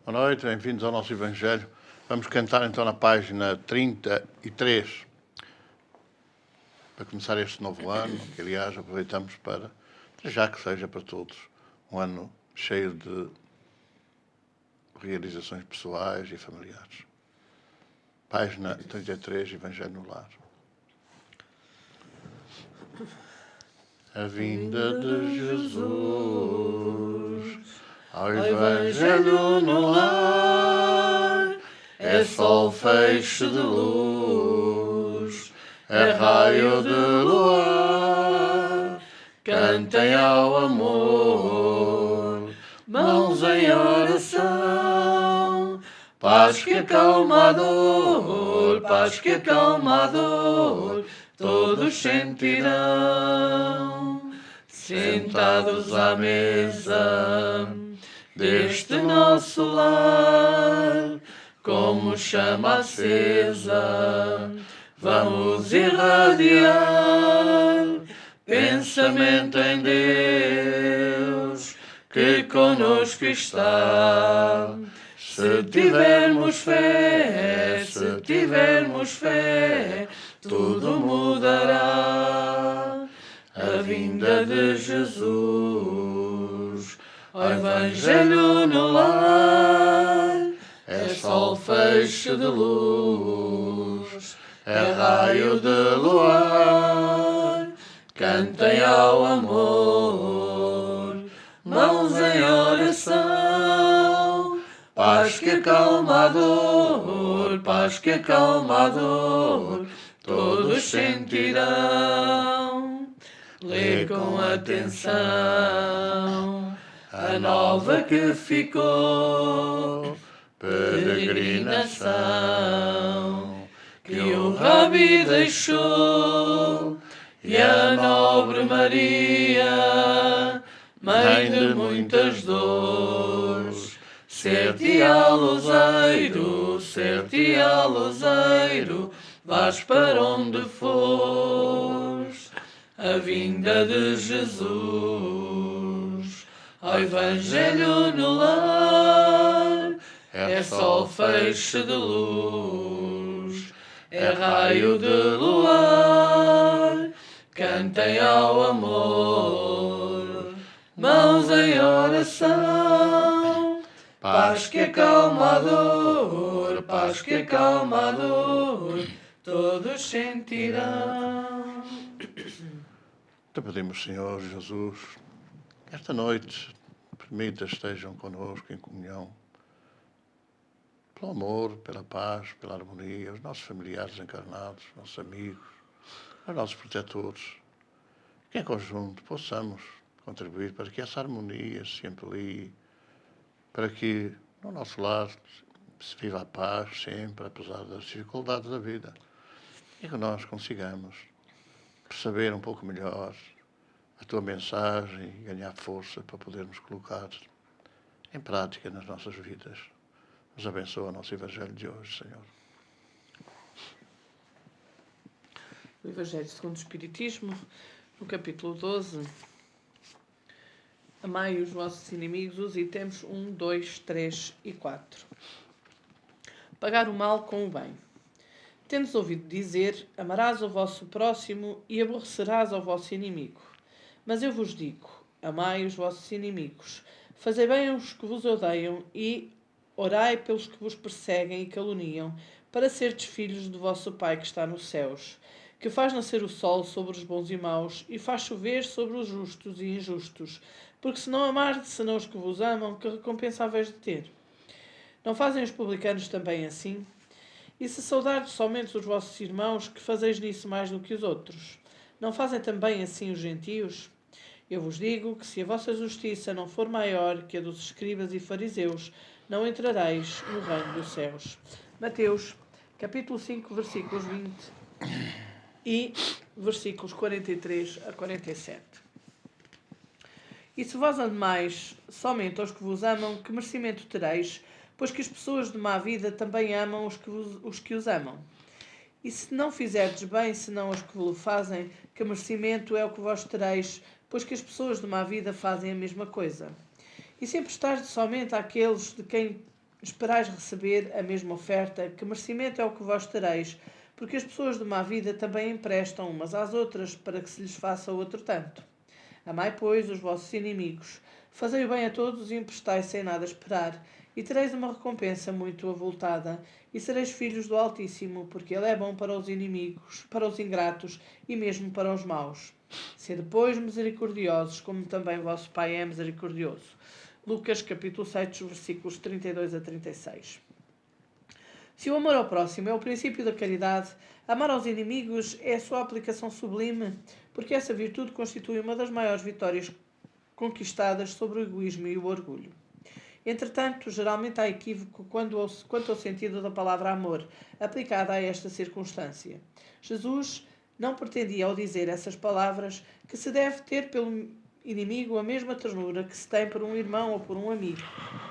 Boa noite, bem-vindos ao nosso Evangelho. Vamos cantar então na página 33, para começar este novo ano, que aliás aproveitamos para, já que seja para todos, um ano cheio de realizações pessoais e familiares. Página 33, Evangelho no Lar. A vinda de Jesus ao Evangelho no lar é sol feixe de luz, é raio de luar. Cantem ao amor, mãos em oração. Paz que acalma a dor, paz que acalma a dor, todos sentirão. Sentados à mesa deste nosso lar, como chama acesa, vamos irradiar pensamento em Deus, que conosco está. Se tivermos fé, tudo mudará. A vinda de Jesus ao Evangelho no lar é sol feixe de luz, é raio de luar. Cantem ao amor, mãos em oração. Paz que acalma a dor, paz que acalma a dor, todos sentirão. Lê com atenção a nova que ficou, peregrinação que o Rabi deixou, e a nobre Maria, mãe de muitas dores. Ser-te a luzeiro, vais para onde fores. A vinda de Jesus ao Evangelho no lar é sol feixe de luz, é raio de luar. Cantem ao amor, mãos em oração. Paz que acalma a dor, paz que acalma a dor, todos sentirão. Te pedimos, Senhor Jesus, que esta noite permita estejam connosco em comunhão, pelo amor, pela paz, pela harmonia, os nossos familiares encarnados, nossos amigos, os nossos protetores, que em conjunto possamos contribuir para que essa harmonia se amplie, para que no nosso lar se viva a paz sempre, apesar das dificuldades da vida, e que nós consigamos perceber um pouco melhor a tua mensagem e ganhar força para podermos colocar em prática nas nossas vidas. Nos abençoa o nosso Evangelho de hoje, Senhor. O Evangelho segundo o Espiritismo, no capítulo 12. Amai os vossos inimigos, os itens 1, 2, 3 e 4. Pagar o mal com o bem. Tendes ouvido dizer, amarás o vosso próximo e aborrecerás ao vosso inimigo. Mas eu vos digo, amai os vossos inimigos, fazei bem aos que vos odeiam e orai pelos que vos perseguem e caluniam, para serdes filhos do vosso Pai que está nos céus, que faz nascer o sol sobre os bons e maus e faz chover sobre os justos e injustos. Porque se não amardes senão os que vos amam, que recompensa haveis de ter? Não fazem os publicanos também assim? E se saudardes somente os vossos irmãos, que fazeis nisso mais do que os outros? Não fazem também assim os gentios? Eu vos digo que se a vossa justiça não for maior que a dos escribas e fariseus, não entrareis no reino dos céus. Mateus, capítulo 5, versículos 20 e versículos 43 a 47. E se vós amais somente aos que vos amam, que merecimento tereis? Pois que as pessoas de má vida também amam os que os amam. E se não fizerdes bem, senão aos que vos fazem, que merecimento é o que vós tereis? Pois que as pessoas de má vida fazem a mesma coisa. E se emprestardes somente àqueles de quem esperais receber a mesma oferta? Que merecimento é o que vós tereis? Porque as pessoas de má vida também emprestam umas às outras, para que se lhes faça outro tanto. Amai, pois, os vossos inimigos. Fazei o bem a todos e emprestai sem nada esperar, e tereis uma recompensa muito avultada, e sereis filhos do Altíssimo, porque Ele é bom para os inimigos, para os ingratos e mesmo para os maus. Sede, pois, misericordiosos, como também vosso Pai é misericordioso. Lucas, capítulo 7, versículos 32 a 36. Se o amor ao próximo é o princípio da caridade, amar aos inimigos é a sua aplicação sublime, porque essa virtude constitui uma das maiores vitórias conquistadas sobre o egoísmo e o orgulho. Entretanto, geralmente há equívoco quanto ao sentido da palavra amor, aplicada a esta circunstância. Jesus não pretendia, ao dizer essas palavras, que se deve ter pelo inimigo a mesma ternura que se tem por um irmão ou por um amigo.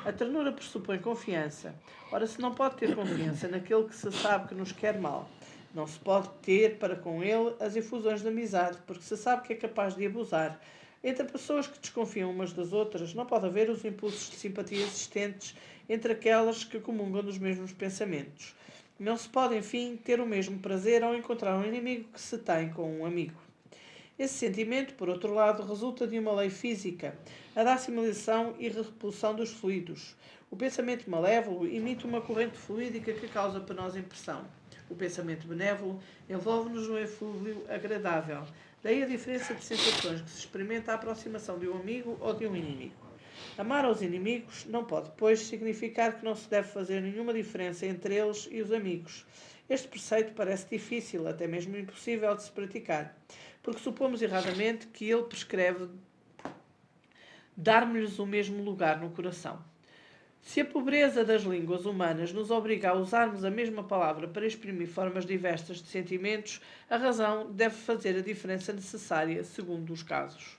A ternura pressupõe confiança. Ora, se não pode ter confiança naquele que se sabe que nos quer mal, não se pode ter para com ele as efusões de amizade, porque se sabe que é capaz de abusar. Entre pessoas que desconfiam umas das outras, não pode haver os impulsos de simpatia existentes entre aquelas que comungam dos mesmos pensamentos. Não se pode, enfim, ter o mesmo prazer ao encontrar um inimigo que se tem com um amigo. Esse sentimento, por outro lado, resulta de uma lei física, a da assimilação e repulsão dos fluidos. O pensamento malévolo imita uma corrente fluídica que causa penosa impressão. O pensamento benévolo envolve-nos num eflúvio agradável. Daí a diferença de sensações que se experimenta a aproximação de um amigo ou de um inimigo. Amar aos inimigos não pode, pois, significar que não se deve fazer nenhuma diferença entre eles e os amigos. Este preceito parece difícil, até mesmo impossível de se praticar, porque supomos erradamente que ele prescreve dar-me-lhes o mesmo lugar no coração. Se a pobreza das línguas humanas nos obriga a usarmos a mesma palavra para exprimir formas diversas de sentimentos, a razão deve fazer a diferença necessária segundo os casos.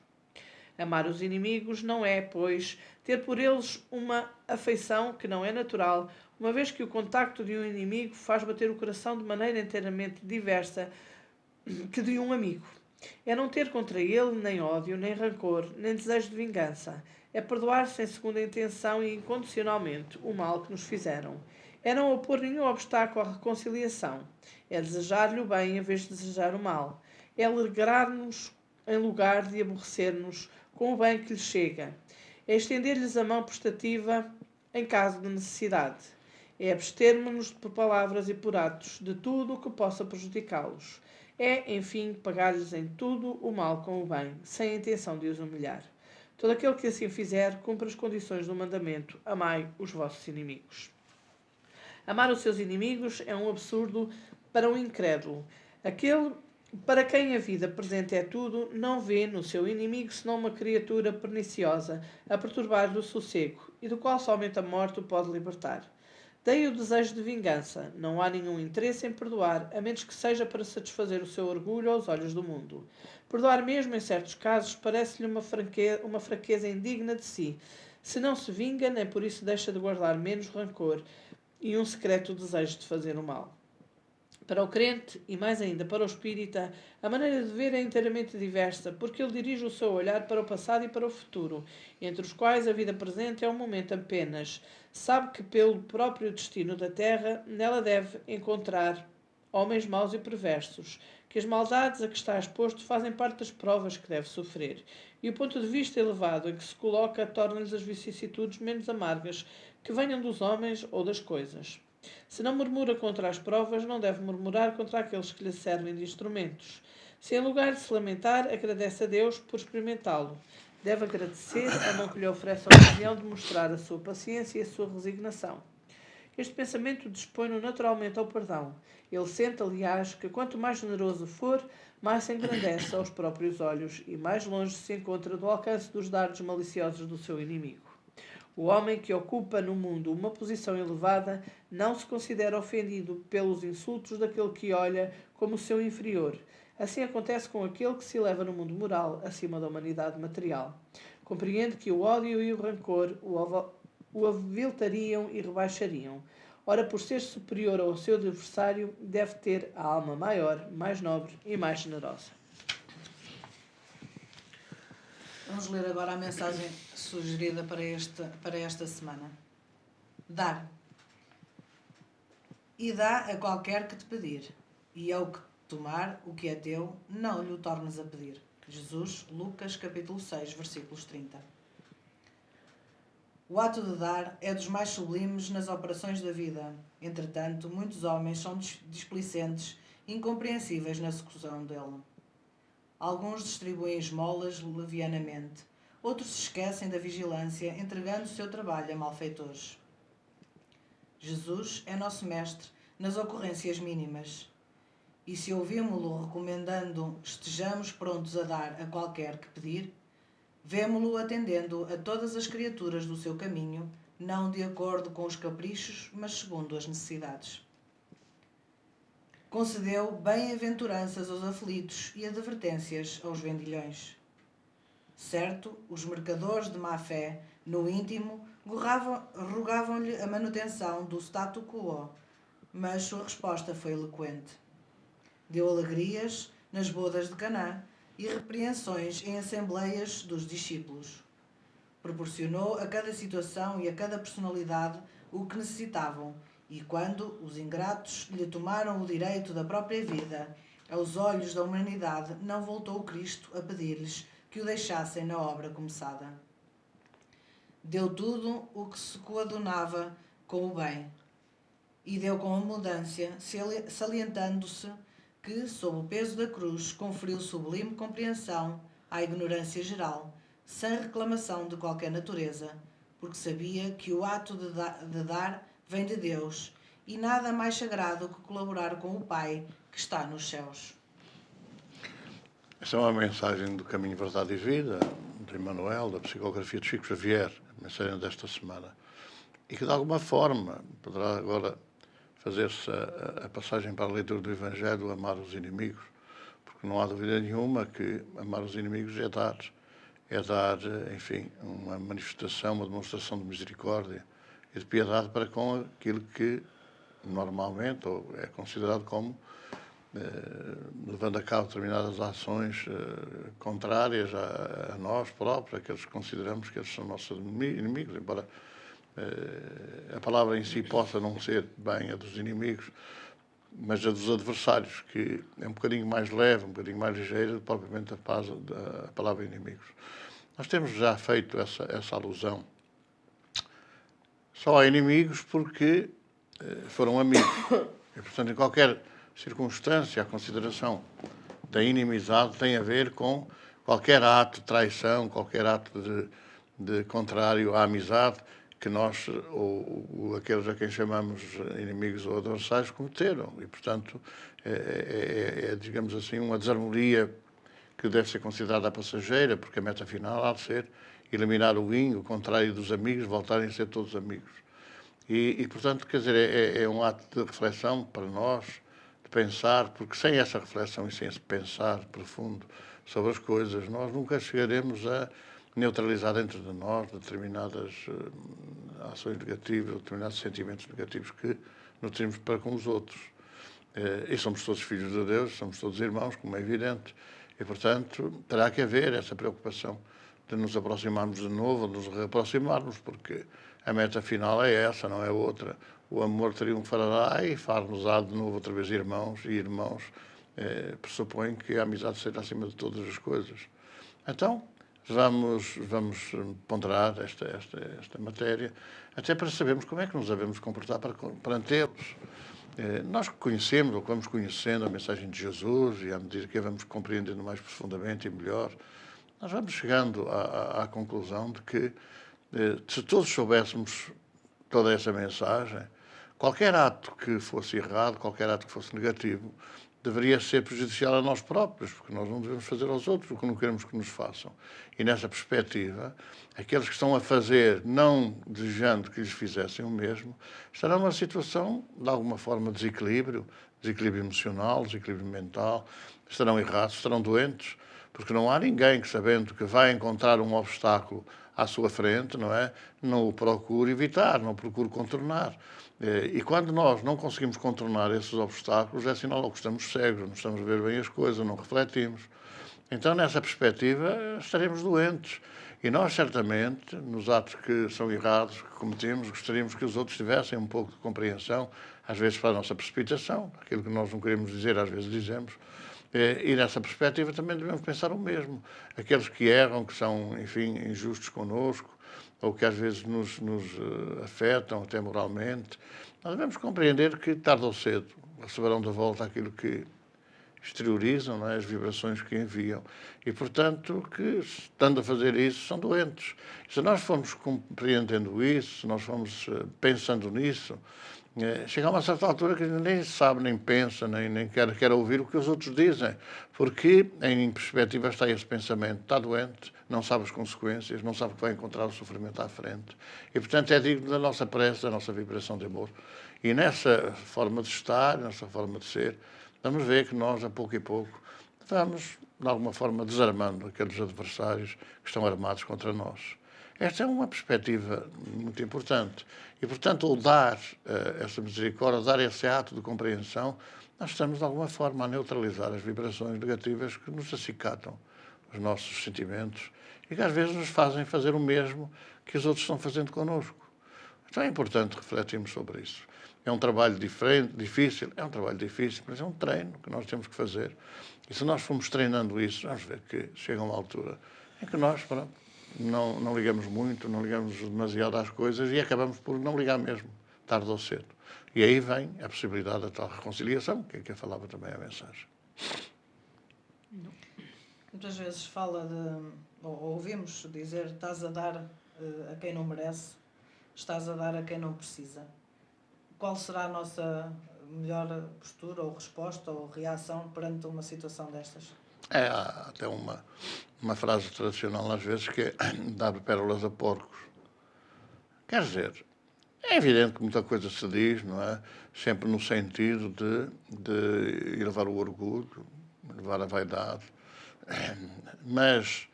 Amar os inimigos não é, pois, ter por eles uma afeição que não é natural, uma vez que o contacto de um inimigo faz bater o coração de maneira inteiramente diversa que de um amigo. É não ter contra ele nem ódio, nem rancor, nem desejo de vingança. É perdoar sem segunda intenção e incondicionalmente o mal que nos fizeram. É não opor nenhum obstáculo à reconciliação. É desejar-lhe o bem em vez de desejar o mal. É alegrar-nos em lugar de aborrecer-nos com o bem que lhes chega. É estender-lhes a mão prestativa em caso de necessidade. É abstermos-nos por palavras e por atos de tudo o que possa prejudicá-los. É, enfim, pagar-lhes em tudo o mal com o bem, sem a intenção de os humilhar. Todo aquele que assim fizer, cumpre as condições do mandamento: amai os vossos inimigos. Amar os seus inimigos é um absurdo para um incrédulo. Aquele para quem a vida presente é tudo, não vê no seu inimigo senão uma criatura perniciosa, a perturbar-lhe o sossego, e do qual somente a morte o pode libertar. Daí o desejo de vingança. Não há nenhum interesse em perdoar, a menos que seja para satisfazer o seu orgulho aos olhos do mundo. Perdoar mesmo, em certos casos, parece-lhe uma fraqueza indigna de si. Se não se vinga, nem por isso deixa de guardar menos rancor e um secreto desejo de fazer o mal. Para o crente, e mais ainda para o espírita, a maneira de ver é inteiramente diversa, porque ele dirige o seu olhar para o passado e para o futuro, entre os quais a vida presente é um momento apenas. Sabe que, pelo próprio destino da terra, nela deve encontrar homens maus e perversos, que as maldades a que está exposto fazem parte das provas que deve sofrer, e o ponto de vista elevado em que se coloca torna-lhes as vicissitudes menos amargas, que venham dos homens ou das coisas. Se não murmura contra as provas, não deve murmurar contra aqueles que lhe servem de instrumentos. Se em lugar de se lamentar, agradece a Deus por experimentá-lo, deve agradecer a mão que lhe oferece a ocasião de mostrar a sua paciência e a sua resignação. Este pensamento dispõe-no naturalmente ao perdão. Ele sente, aliás, que quanto mais generoso for, mais se engrandece aos próprios olhos e mais longe se encontra do alcance dos dardos maliciosos do seu inimigo. O homem que ocupa no mundo uma posição elevada não se considera ofendido pelos insultos daquele que olha como seu inferior. Assim acontece com aquele que se eleva no mundo moral acima da humanidade material. Compreende que o ódio e o rancor o aviltariam e rebaixariam. Ora, por ser superior ao seu adversário, deve ter a alma maior, mais nobre e mais generosa. Vamos ler agora a mensagem sugerida para esta semana. Dar. E dá a qualquer que te pedir, e ao que tomar o que é teu, não lhe o tornes a pedir. Jesus, Lucas, capítulo 6, versículos 30. O ato de dar é dos mais sublimes nas operações da vida. Entretanto, muitos homens são displicentes, incompreensíveis na execução dele. Alguns distribuem esmolas levianamente, outros se esquecem da vigilância, entregando o seu trabalho a malfeitores. Jesus é nosso mestre nas ocorrências mínimas. E se ouvimos-lo recomendando estejamos prontos a dar a qualquer que pedir, vemo-lo atendendo a todas as criaturas do seu caminho, não de acordo com os caprichos, mas segundo as necessidades. Concedeu bem-aventuranças aos aflitos e advertências aos vendilhões. Certo, os mercadores de má fé, no íntimo, rogavam-lhe a manutenção do statu quo, mas sua resposta foi eloquente. Deu alegrias nas bodas de Caná e repreensões em assembleias dos discípulos. Proporcionou a cada situação e a cada personalidade o que necessitavam, e quando os ingratos lhe tomaram o direito da própria vida, aos olhos da humanidade, não voltou Cristo a pedir-lhes que o deixassem na obra começada. Deu tudo o que se coadunava com o bem, e deu com abundância, salientando-se que, sob o peso da cruz, conferiu sublime compreensão à ignorância geral, sem reclamação de qualquer natureza, porque sabia que o ato de dar vem de Deus, e nada mais sagrado que colaborar com o Pai que está nos céus. Esta é uma mensagem do Caminho, Verdade e Vida, de Emmanuel, da psicografia de Chico Xavier, a mensagem desta semana, e que de alguma forma poderá agora fazer-se a passagem para a leitura do Evangelho, amar os inimigos, porque não há dúvida nenhuma que amar os inimigos é dar, enfim, uma manifestação, uma demonstração de misericórdia e de piedade para com aquilo que normalmente ou é considerado como levando a cabo determinadas ações contrárias a nós próprios, aqueles que consideramos que eles são nossos inimigos, embora a palavra em si possa não ser bem a dos inimigos, mas a dos adversários, que é um bocadinho mais leve, um bocadinho mais ligeira do que propriamente a palavra inimigos. Nós temos já feito essa alusão. Só há inimigos porque foram amigos. E, portanto, em qualquer circunstância, a consideração da inimizade tem a ver com qualquer ato de traição, qualquer ato de contrário à amizade que nós, ou aqueles a quem chamamos inimigos ou adversários, cometeram. E, portanto, digamos assim, uma desarmonia que deve ser considerada passageira, porque a meta final há de ser eliminar o yin, o contrário dos amigos, voltarem a ser todos amigos. E portanto, quer dizer, é um ato de reflexão para nós, de pensar, porque sem essa reflexão e sem esse pensar profundo sobre as coisas, nós nunca chegaremos a neutralizar dentro de nós determinadas ações negativas, determinados sentimentos negativos que nutrimos para com os outros. E somos todos filhos de Deus, somos todos irmãos, como é evidente, e, portanto, terá que haver essa preocupação de nos aproximarmos de novo, de nos reaproximarmos, porque a meta final é essa, não é outra. O amor triunfará e far-nos-á de novo outra vez irmãos, e irmãos pressupõe que a amizade seja acima de todas as coisas. Então, vamos ponderar esta matéria, até para sabermos como é que nos devemos comportar perante eles. Nós conhecemos, ou vamos conhecendo a mensagem de Jesus, e à medida que a vamos compreendendo mais profundamente e melhor, nós vamos chegando à conclusão de que, se todos soubéssemos toda essa mensagem, qualquer ato que fosse errado, qualquer ato que fosse negativo, deveria ser prejudicial a nós próprios, porque nós não devemos fazer aos outros o que não queremos que nos façam. E nessa perspectiva, aqueles que estão a fazer, não desejando que lhes fizessem o mesmo, estarão numa situação, de alguma forma, de desequilíbrio emocional, desequilíbrio mental, estarão errados, estarão doentes, porque não há ninguém que, sabendo que vai encontrar um obstáculo à sua frente, não o procure evitar, não o procure contornar. E quando nós não conseguimos contornar esses obstáculos, é sinal que estamos cegos, não estamos a ver bem as coisas, não refletimos. Então, nessa perspectiva, estaremos doentes. E nós, certamente, nos atos que são errados, que cometemos, gostaríamos que os outros tivessem um pouco de compreensão, às vezes para a nossa precipitação, aquilo que nós não queremos dizer, às vezes dizemos. E nessa perspectiva também devemos pensar o mesmo. Aqueles que erram, que são, enfim, injustos connosco, ou que às vezes nos afetam até moralmente, nós devemos compreender que, tarde ou cedo, receberão de volta aquilo que exteriorizam, não é? As vibrações que enviam. E, portanto, que, estando a fazer isso, são doentes. Se nós formos compreendendo isso, se nós formos pensando nisso, chega a uma certa altura que a gente nem sabe, nem pensa, nem quer ouvir o que os outros dizem, porque em perspectiva está esse pensamento, está doente, não sabe as consequências, não sabe que vai encontrar o sofrimento à frente. E, portanto, é digno da nossa prece, da nossa vibração de amor. E nessa forma de estar, nessa forma de ser, vamos ver que nós, a pouco e pouco, vamos, de alguma forma, desarmando aqueles adversários que estão armados contra nós. Esta é uma perspectiva muito importante. E, portanto, ao dar essa misericórdia, ao dar esse ato de compreensão, nós estamos, de alguma forma, a neutralizar as vibrações negativas que nos acicatam os nossos sentimentos e que, às vezes, nos fazem fazer o mesmo que os outros estão fazendo connosco. Então, é importante refletirmos sobre isso. É um trabalho diferente, difícil, mas é um treino que nós temos que fazer. E se nós formos treinando isso, vamos ver que chega uma altura em que nós, pronto, não ligamos muito, não ligamos demasiado às coisas e acabamos por não ligar mesmo, tarde ou cedo. E aí vem a possibilidade da tal reconciliação, que é que falava também a mensagem. Muitas vezes fala ou ouvimos dizer, estás a dar a quem não merece, estás a dar a quem não precisa. Qual será a nossa melhor postura ou resposta ou reação perante uma situação destas? Há até uma frase tradicional às vezes que é dar pérolas a porcos. Quer dizer, é evidente que muita coisa se diz, não é? Sempre no sentido de elevar o orgulho, elevar a vaidade. Mas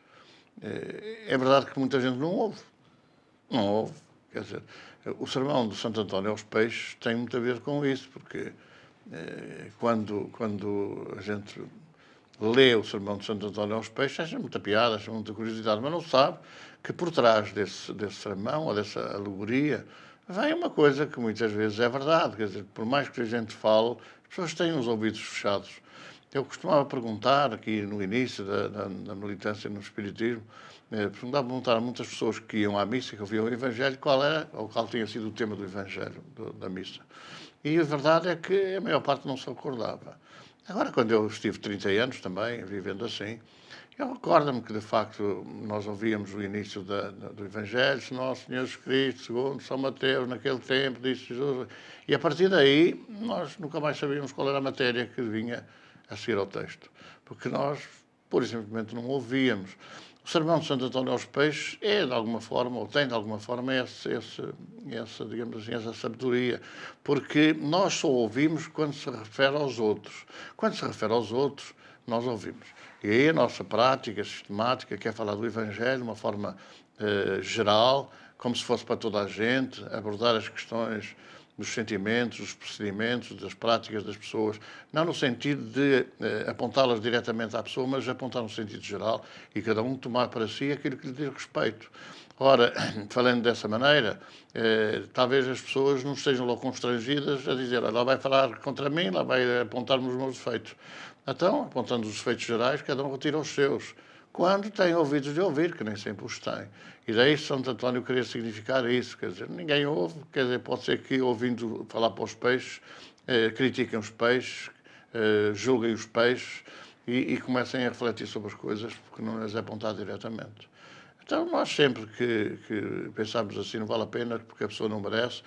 é verdade que muita gente não ouve. Não ouve. Quer dizer, o sermão do Santo António aos Peixes tem muito a ver com isso, porque quando a gente lê o sermão de Santo António aos Peixes, acha muita piada, acha muita curiosidade, mas não sabe que por trás desse sermão, ou dessa alegoria, vem uma coisa que muitas vezes é verdade. Quer dizer, por mais que a gente fale, as pessoas têm os ouvidos fechados. Eu costumava perguntar, aqui no início da militância no Espiritismo, perguntar a muitas pessoas que iam à missa, que ouviam o Evangelho, qual tinha sido o tema do Evangelho, da missa. E a verdade é que a maior parte não se recordava. Agora, quando eu estive 30 anos também, vivendo assim, eu recordo-me que, de facto, nós ouvíamos o início do Evangelho, Nosso Senhor Jesus Cristo, segundo São Mateus, naquele tempo, disse Jesus. E, a partir daí, nós nunca mais sabíamos qual era a matéria que vinha a seguir ao texto, porque nós, pura e simplesmente, não ouvíamos. O sermão de Santo António aos Peixes é, de alguma forma, ou tem, de alguma forma, digamos assim, essa sabedoria, porque nós só ouvimos quando se refere aos outros. Quando se refere aos outros, nós ouvimos. E aí a nossa prática sistemática quer falar do Evangelho de uma forma geral, como se fosse para toda a gente, abordar as questões dos sentimentos, dos procedimentos, das práticas das pessoas, não no sentido de apontá-las diretamente à pessoa, mas apontar no sentido geral e cada um tomar para si aquilo que lhe diz respeito. Ora, falando dessa maneira, talvez as pessoas não estejam logo constrangidas a dizer, lá vai falar contra mim, lá vai apontar-me os meus defeitos. Então, apontando os defeitos gerais, cada um retira os seus. Quando tem ouvidos de ouvir, que nem sempre os tem. E daí Santo António queria significar isso, quer dizer, ninguém ouve, quer dizer, pode ser que ouvindo falar para os peixes, critiquem os peixes, julguem os peixes e comecem a refletir sobre as coisas, porque não lhes é apontado diretamente. Então, nós sempre que pensamos assim, não vale a pena, porque a pessoa não merece,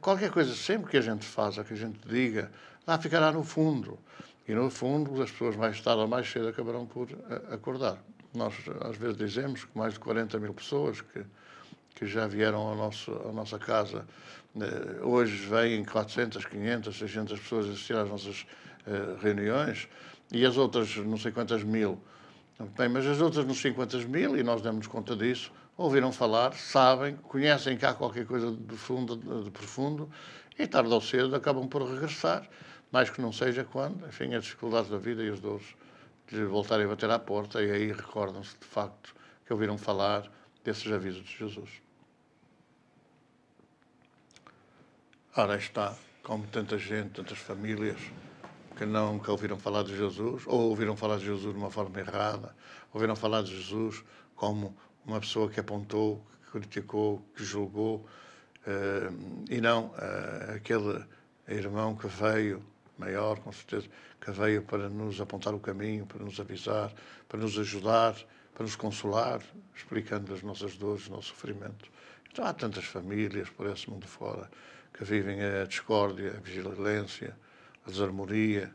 qualquer coisa, sempre que a gente faça, que a gente diga, lá ficará no fundo. E, no fundo, as pessoas mais tarde ou mais cedo acabarão por acordar. Nós, às vezes, dizemos que mais de 40 mil pessoas que já vieram à nossa casa, hoje vêm 400, 500, 600 pessoas assistir às nossas reuniões, e as outras não sei quantas mil. Bem, mas as outras nos 50 mil, e nós demos conta disso, ouviram falar, sabem, conhecem que há qualquer coisa de profundo, e tarde ou cedo acabam por regressar, mais que não seja quando, enfim, as dificuldades da vida e as dores de voltarem a bater à porta, e aí recordam-se, de facto, que ouviram falar desses avisos de Jesus. Ora, está como tanta gente, tantas famílias que nunca ouviram falar de Jesus, ou ouviram falar de Jesus de uma forma errada, ouviram falar de Jesus como uma pessoa que apontou, que criticou, que julgou, e não aquele irmão que veio, maior com certeza, que veio para nos apontar o caminho, para nos avisar, para nos ajudar, para nos consolar, explicando as nossas dores, o nosso sofrimento. Então há tantas famílias por esse mundo fora que vivem a discórdia, a vigilância, a desarmonia,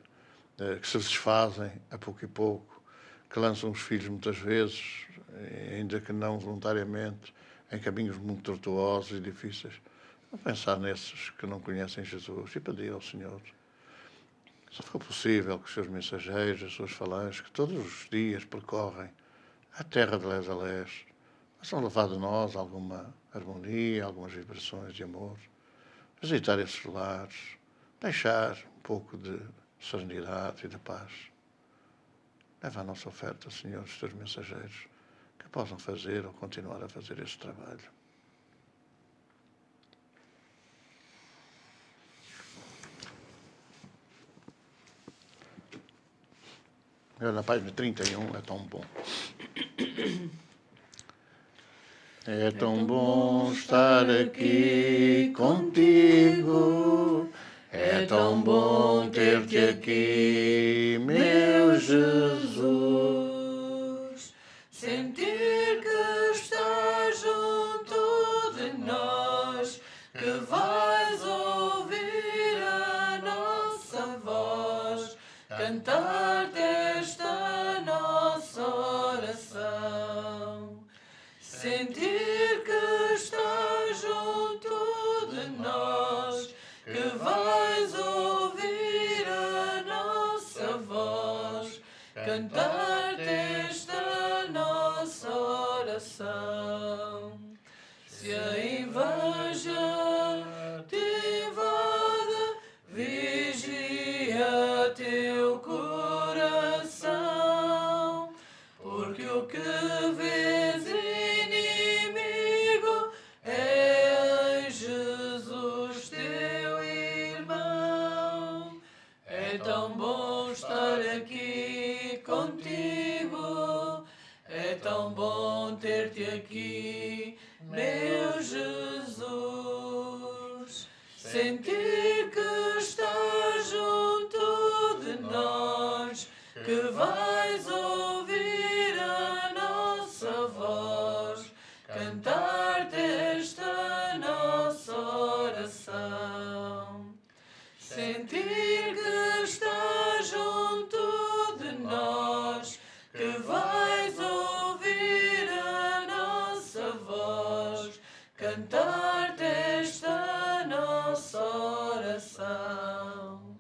que se desfazem a pouco e pouco, que lançam os filhos muitas vezes, ainda que não voluntariamente, em caminhos muito tortuosos e difíceis. Vamos pensar nesses que não conhecem Jesus e pedir ao Senhor, se for possível, que os seus mensageiros, as suas falanges, que todos os dias percorrem a terra de les a les, possam levar de nós alguma harmonia, algumas vibrações de amor, visitar esses lares, deixar um pouco de serenidade e de paz. Leva a nossa oferta, Senhor, os teus mensageiros, que possam fazer ou continuar a fazer este trabalho. Na página 31 é tão bom. É tão bom estar aqui contigo, é tão bom ter-te aqui, meu Jesus. Sentir que estás junto de nós, que vais ouvir a nossa voz, cantar-te esta nossa oração. Sentir que estás junto de nós, que vais ouvir a nossa voz, cantar-te esta nossa oração. Se a inveja te invade, vigia teu coração, porque o que vês inimigo é em Jesus teu irmão. É tão bom estar aqui contigo, é tão bom ter-te aqui, meu Jesus. Sentir que estás junto de nós, que vais ouvir a nossa voz, cantar-te esta nossa oração. Sentir que estás junto de nós, que vais ouvir a nossa voz, cantar-te esta nossa oração.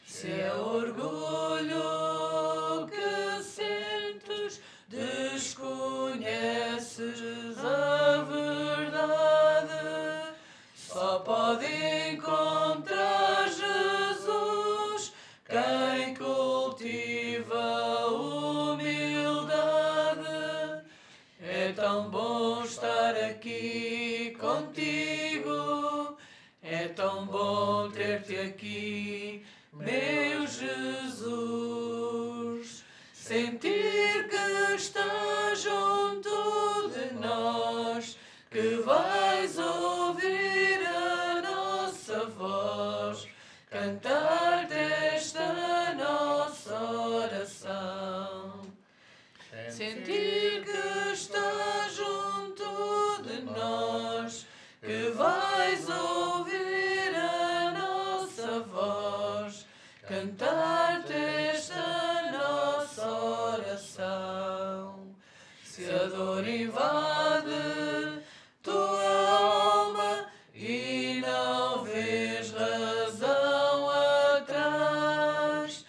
Se é orgulho que sentes, desconheces a verdade, só pode encontrar Jesus quem cultiva a humildade. É tão bom estar aqui contigo, é tão bom ter-te aqui, meu Jesus. Sentir que estás junto de nós, que vais ouvir a nossa voz, cantar-te esta nossa oração. Sentir que estás junto de nós, que vais ouvir a nossa voz, cantar-te esta nossa oração. Se a dor invade tua alma e não vês razão atrás,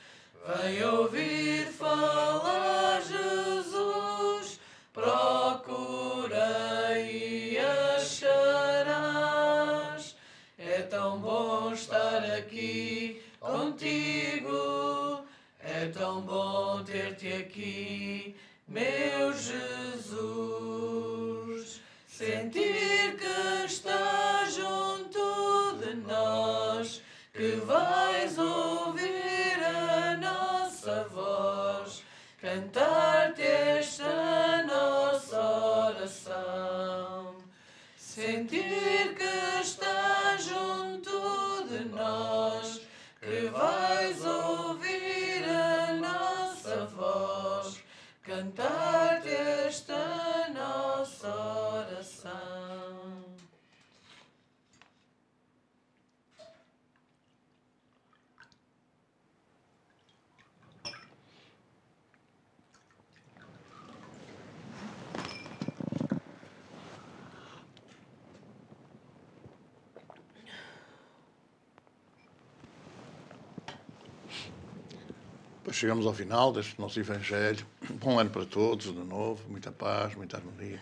vem ouvir falar Jesus, procura e acharás. É tão bom estar aqui contigo, é tão bom ter-te aqui, meu Jesus. Sentir que estás junto de nós, que sentir que estás junto de nós, que vais ouvir a nossa voz, cantar-te esta nossa oração. Pois chegamos ao final deste nosso Evangelho. Bom ano para todos, de novo. Muita paz, muita harmonia.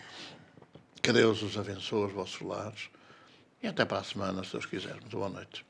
Que Deus os abençoe, os vossos lares. E até para a semana, se Deus quiser. Muito boa noite.